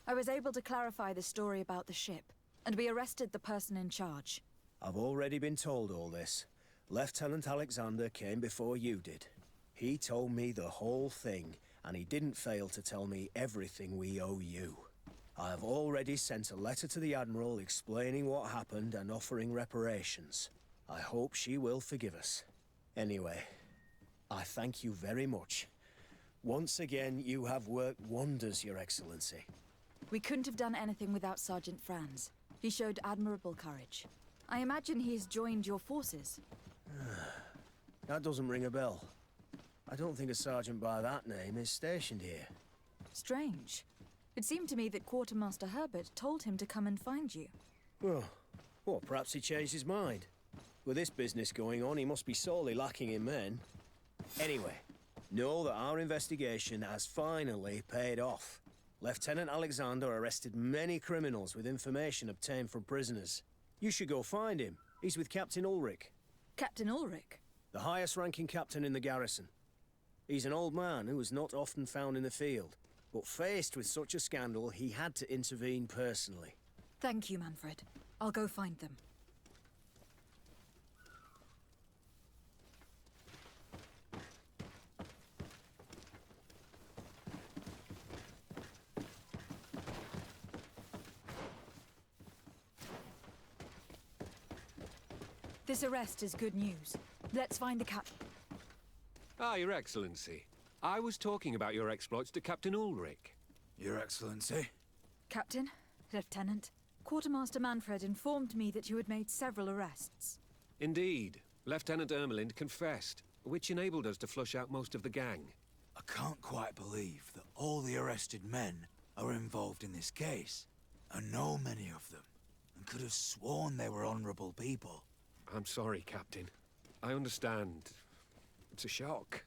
Speaker 2: I was able to clarify the story about the ship, and we arrested the person in charge.
Speaker 6: I've already been told all this. Lieutenant Alexander came before you did. He told me the whole thing, and he didn't fail to tell me everything we owe you. I have already sent a letter to the Admiral explaining what happened and offering reparations. I hope she will forgive us. Anyway, I thank you very much. Once again, you have worked wonders, Your Excellency.
Speaker 2: We couldn't have done anything without Sergeant Franz. He showed admirable courage. I imagine he has joined your forces.
Speaker 6: That doesn't ring a bell. I don't think a sergeant by that name is stationed here.
Speaker 2: Strange. It seemed to me that Quartermaster Herbert told him to come and find you.
Speaker 6: Well, perhaps he changed his mind. With this business going on, he must be sorely lacking in men. Anyway, know that our investigation has finally paid off. Lieutenant Alexander arrested many criminals with information obtained from prisoners. You should go find him. He's with Captain Ulrich.
Speaker 2: Captain Ulrich?
Speaker 6: The highest-ranking captain in the garrison. He's an old man who is not often found in the field, but faced with such a scandal, he had to intervene personally.
Speaker 2: Thank you, Manfred. I'll go find them. This arrest is good news. Let's find the
Speaker 15: Ah, Your Excellency. I was talking about your exploits to Captain Ulrich.
Speaker 9: Your Excellency?
Speaker 2: Captain, Lieutenant, Quartermaster Manfred informed me that you had made several arrests.
Speaker 15: Indeed. Lieutenant Ermelind confessed, which enabled us to flush out most of the gang.
Speaker 9: I can't quite believe that all the arrested men are involved in this case. I know many of them, and could have sworn they were honorable people.
Speaker 15: I'm sorry, Captain. I understand. It's a shock.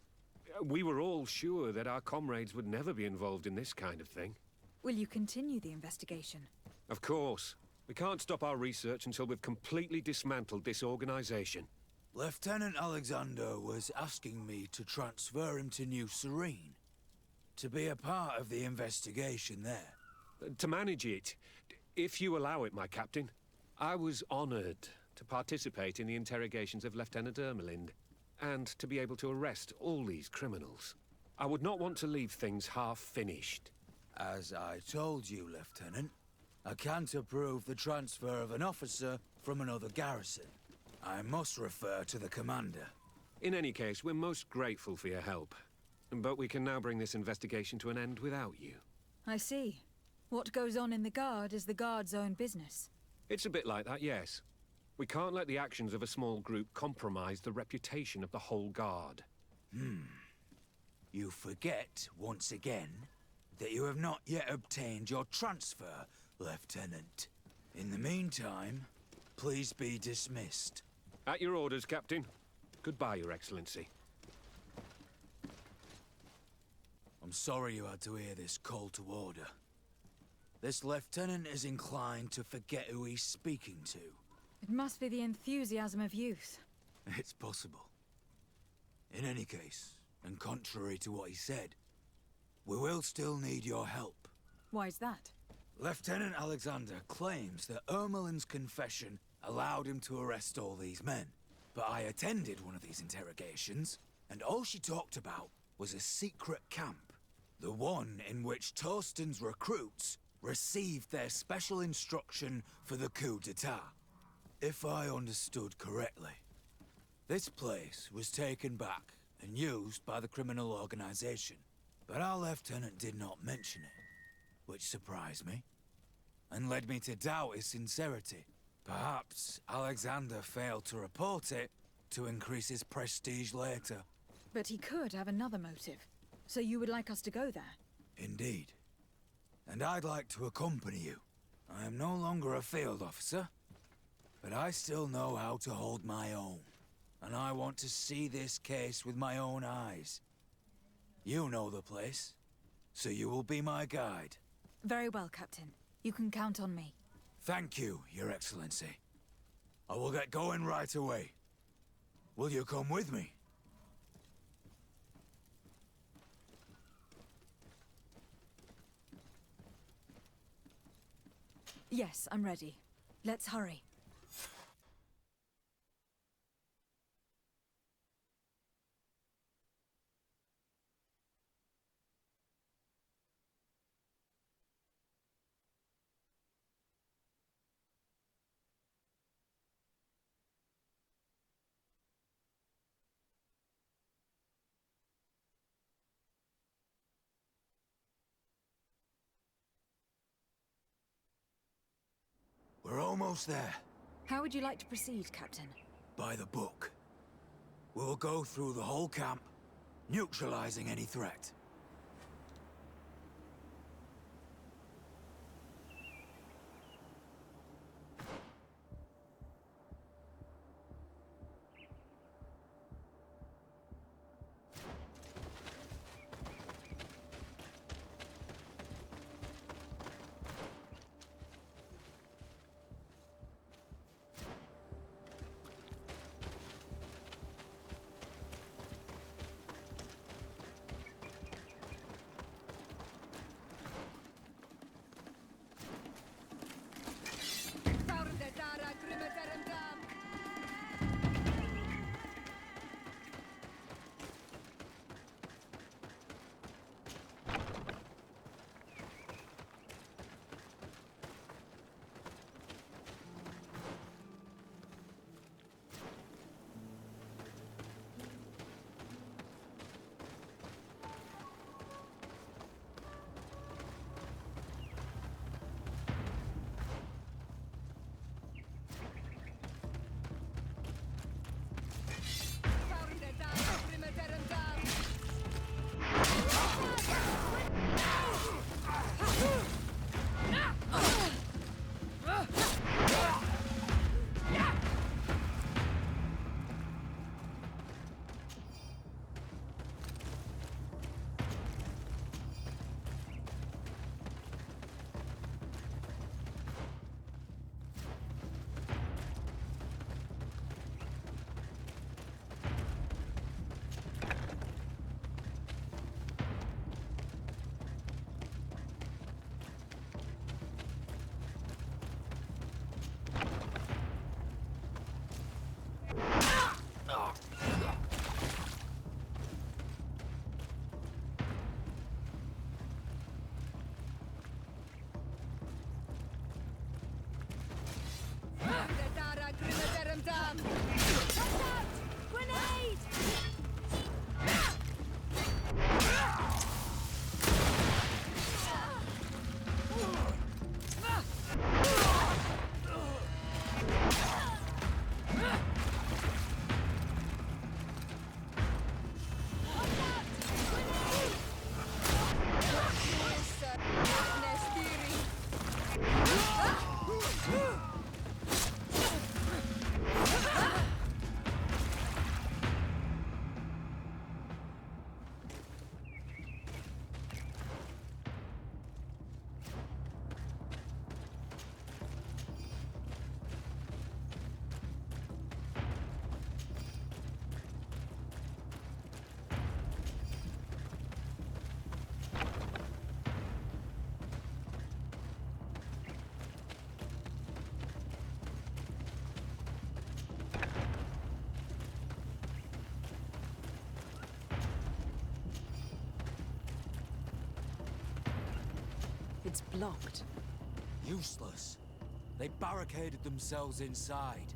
Speaker 15: We were all sure that our comrades would never be involved in this kind of thing.
Speaker 2: Will you continue the investigation?
Speaker 15: Of course. We can't stop our research until we've completely dismantled this organization.
Speaker 9: Lieutenant Alexander was asking me to transfer him to New Serene, to be a part of the investigation there.
Speaker 15: To manage it, if you allow it, my captain. I was honored to participate in the interrogations of Lieutenant Ermelind, and to be able to arrest all these criminals. I would not want to leave things half-finished.
Speaker 9: As I told you, Lieutenant, I can't approve the transfer of an officer from another garrison. I must refer to the commander.
Speaker 15: In any case, we're most grateful for your help. But we can now bring this investigation to an end without you.
Speaker 2: I see. What goes on in the Guard is the Guard's own business.
Speaker 15: It's a bit like that, yes. We can't let the actions of a small group compromise the reputation of the whole Guard.
Speaker 9: You forget, once again, that you have not yet obtained your transfer, Lieutenant. In the meantime, please be dismissed.
Speaker 15: At your orders, Captain. Goodbye, Your Excellency.
Speaker 9: I'm sorry you had to hear this call to order. This lieutenant is inclined to forget who he's speaking to.
Speaker 2: It must be the enthusiasm of youth.
Speaker 9: It's possible. In any case, and contrary to what he said, we will still need your help.
Speaker 2: Why's that?
Speaker 9: Lieutenant Alexander claims that Ermelind's confession allowed him to arrest all these men. But I attended one of these interrogations, and all she talked about was a secret camp. The one in which Torsten's recruits received their special instruction for the coup d'etat. If I understood correctly, this place was taken back and used by the criminal organization. But our lieutenant did not mention it, which surprised me, and led me to doubt his sincerity. Perhaps Alexander failed to report it to increase his prestige later.
Speaker 2: But he could have another motive. So you would like us to go there?
Speaker 9: Indeed. And I'd like to accompany you. I am no longer a field officer, but I still know how to hold my own. and I want to see this case with my own eyes. You know the place, so you will be my guide.
Speaker 2: Very well, Captain. You can count on me.
Speaker 9: Thank you, Your Excellency. I will get going right away. Will you come with me?
Speaker 2: Yes, I'm ready. Let's hurry.
Speaker 9: We're almost there.
Speaker 2: How would you like to proceed, Captain?
Speaker 9: By the book. We'll go through the whole camp, neutralizing any threat.
Speaker 2: It's blocked.
Speaker 9: Useless. They barricaded themselves inside.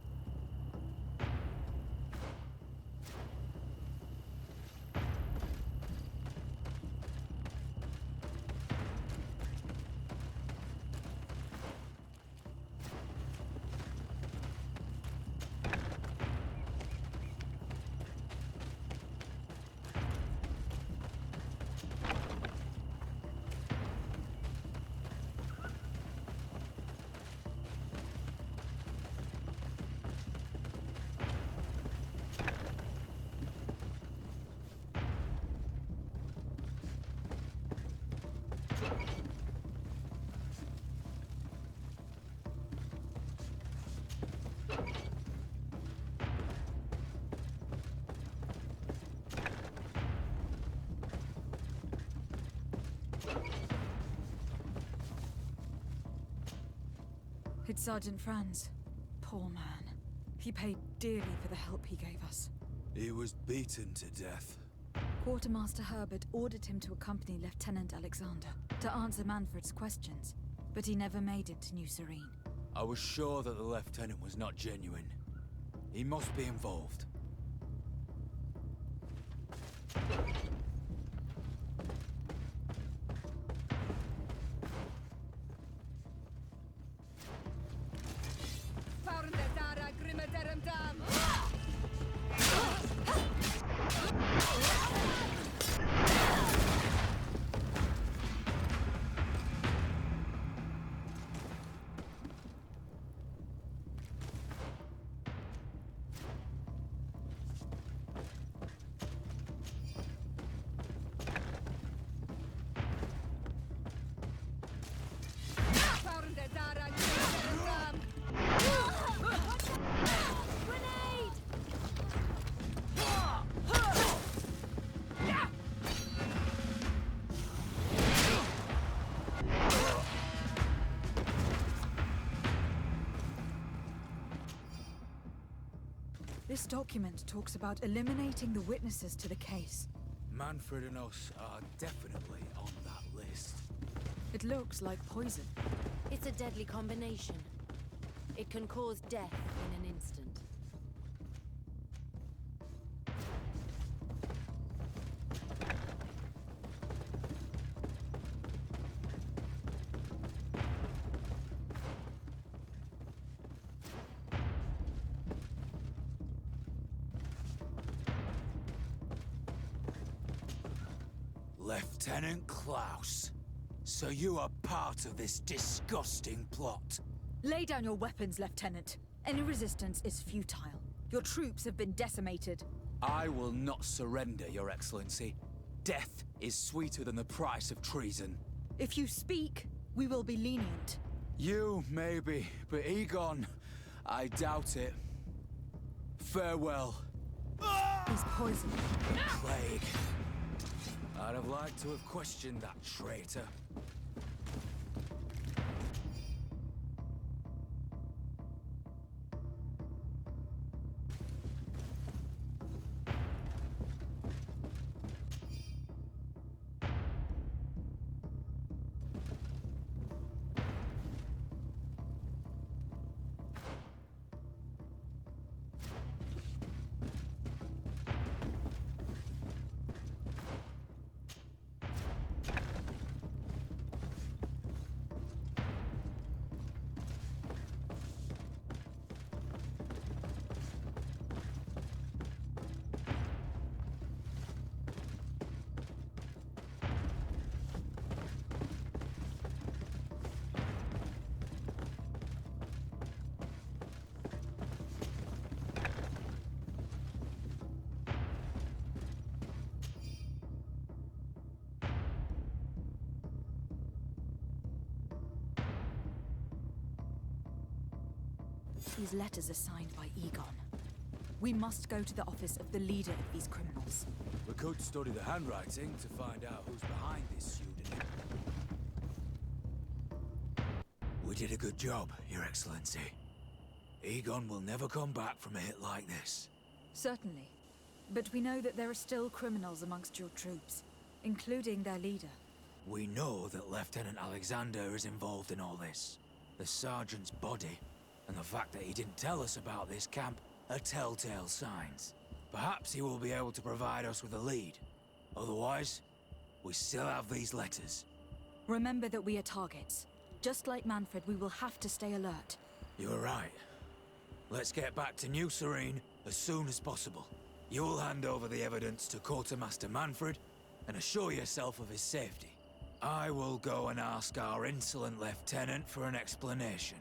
Speaker 2: It's Sergeant Franz. Poor man. He paid dearly for the help he gave us.
Speaker 9: He was beaten to death.
Speaker 2: Quartermaster Herbert ordered him to accompany Lieutenant Alexander to answer Manfred's questions, but he never made it to New Serene.
Speaker 9: I was sure that the lieutenant was not genuine. He must be involved.
Speaker 2: This document talks about eliminating the witnesses to the case.
Speaker 9: Manfred and us are definitely on that list.
Speaker 2: It looks like poison.
Speaker 14: It's a deadly combination. It can cause death in an instant.
Speaker 9: Lieutenant Klaus, so you are part of this disgusting plot.
Speaker 2: Lay down your weapons, Lieutenant. Any resistance is futile. Your troops have been decimated.
Speaker 9: I will not surrender, Your Excellency. Death is sweeter than the price of treason.
Speaker 2: If you speak, we will be lenient.
Speaker 9: You, maybe, but Egon, I doubt it. Farewell.
Speaker 2: He's poisoned.
Speaker 9: Plague. I'd have liked to have questioned that traitor.
Speaker 2: These letters are signed by Egon. We must go to the office of the leader of these criminals.
Speaker 9: We could study the handwriting to find out who's behind this pseudonym. We did a good job, Your Excellency. Egon will never come back from a hit like this.
Speaker 2: Certainly. But we know that there are still criminals amongst your troops, including their leader.
Speaker 9: We know that Lieutenant Alexander is involved in all this. The sergeant's body, and the fact that he didn't tell us about this camp, are telltale signs. Perhaps he will be able to provide us with a lead. Otherwise, we still have these letters.
Speaker 2: Remember that we are targets. Just like Manfred, we will have to stay alert.
Speaker 9: You're right. Let's get back to New Serene as soon as possible. You'll hand over the evidence to Quartermaster Manfred and assure yourself of his safety. I will go and ask our insolent lieutenant for an explanation.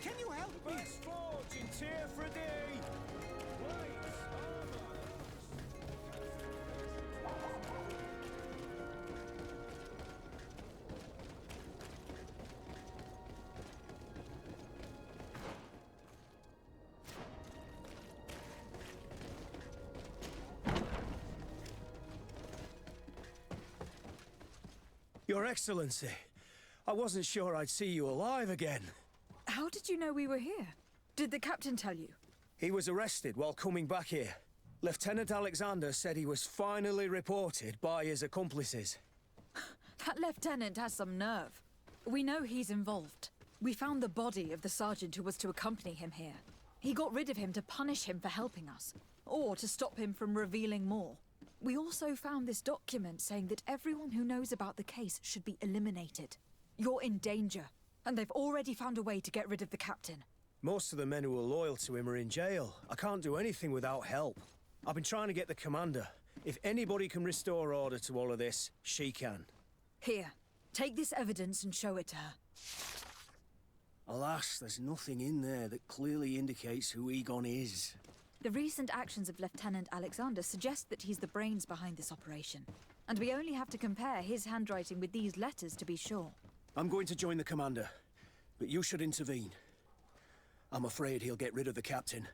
Speaker 3: Can you help me?
Speaker 6: Best forge in tier for a day! Your Excellency, I wasn't sure I'd see you alive again.
Speaker 2: How did you know we were here? Did the captain tell you?
Speaker 6: He was arrested while coming back here. Lieutenant Alexander said he was finally reported by his accomplices.
Speaker 2: That lieutenant has some nerve. We know he's involved. We found the body of the sergeant who was to accompany him here. He got rid of him to punish him for helping us, or to stop him from revealing more. We also found this document saying that everyone who knows about the case should be eliminated. You're in danger, and they've already found a way to get rid of the captain.
Speaker 6: Most of the men who are loyal to him are in jail. I can't do anything without help. I've been trying to get the commander. If anybody can restore order to all of this, she can.
Speaker 2: Here, take this evidence and show it to her.
Speaker 6: Alas, there's nothing in there that clearly indicates who Egon is.
Speaker 2: The recent actions of Lieutenant Alexander suggest that he's the brains behind this operation. And we only have to compare his handwriting with these letters to be sure.
Speaker 6: I'm going to join the commander, but you should intervene. I'm afraid he'll get rid of the captain.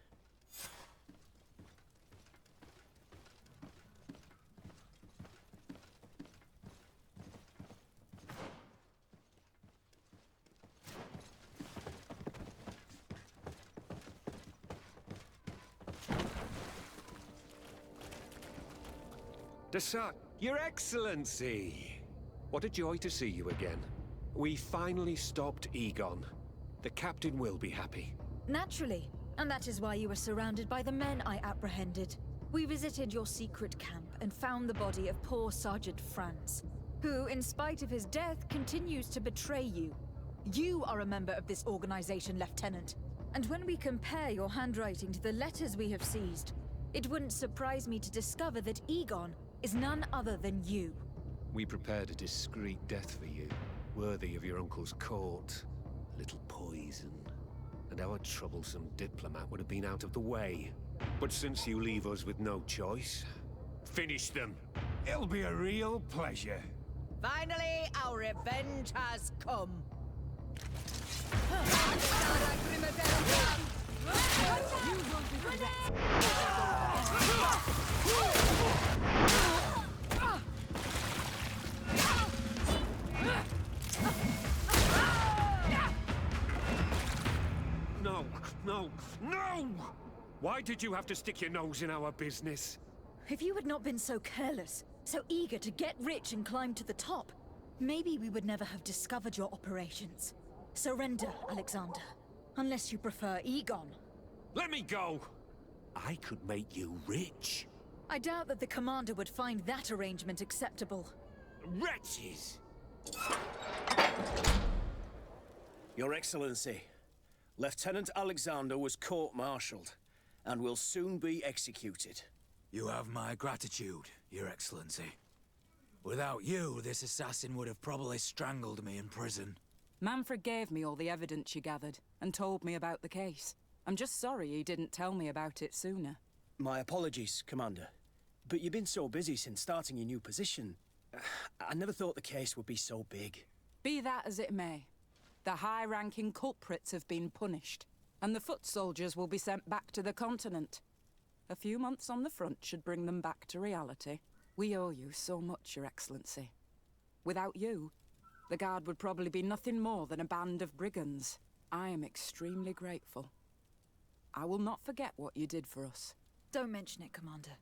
Speaker 15: Your Excellency! What a joy to see you again. We finally stopped Egon. The captain will be happy.
Speaker 2: Naturally. And that is why you were surrounded by the men I apprehended. We visited your secret camp and found the body of poor Sergeant Franz, who, in spite of his death, continues to betray you. You are a member of this organization, Lieutenant. And when we compare your handwriting to the letters we have seized, it wouldn't surprise me to discover that Egon is none other than you.
Speaker 15: We prepared a discreet death for you, worthy of your uncle's court. A little poison, and our troublesome diplomat would have been out of the way. But since you leave us with no choice, finish them.
Speaker 3: It'll be a real pleasure.
Speaker 10: Finally, our revenge has come.
Speaker 15: No, no, no! Why did you have to stick your nose in our business?
Speaker 2: If you had not been so careless, so eager to get rich and climb to the top, maybe we would never have discovered your operations. Surrender, Alexander. Unless you prefer Egon.
Speaker 15: Let me go! I could make you rich.
Speaker 2: I doubt that the commander would find that arrangement acceptable.
Speaker 15: Wretches!
Speaker 6: Your Excellency, Lieutenant Alexander was court-martialed and will soon be executed.
Speaker 9: You have my gratitude, Your Excellency. Without you, this assassin would have probably strangled me in prison.
Speaker 12: Manfred gave me all the evidence you gathered and told me about the case. I'm just sorry he didn't tell me about it sooner.
Speaker 6: My apologies, Commander. But you've been so busy since starting your new position. I never thought the case would be so big.
Speaker 12: Be that as it may, the high-ranking culprits have been punished, and the foot soldiers will be sent back to the continent. A few months on the front should bring them back to reality. We owe you so much, Your Excellency. Without you, the Guard would probably be nothing more than a band of brigands. I am extremely grateful. I will not forget what you did for us.
Speaker 2: Don't mention it, Commander.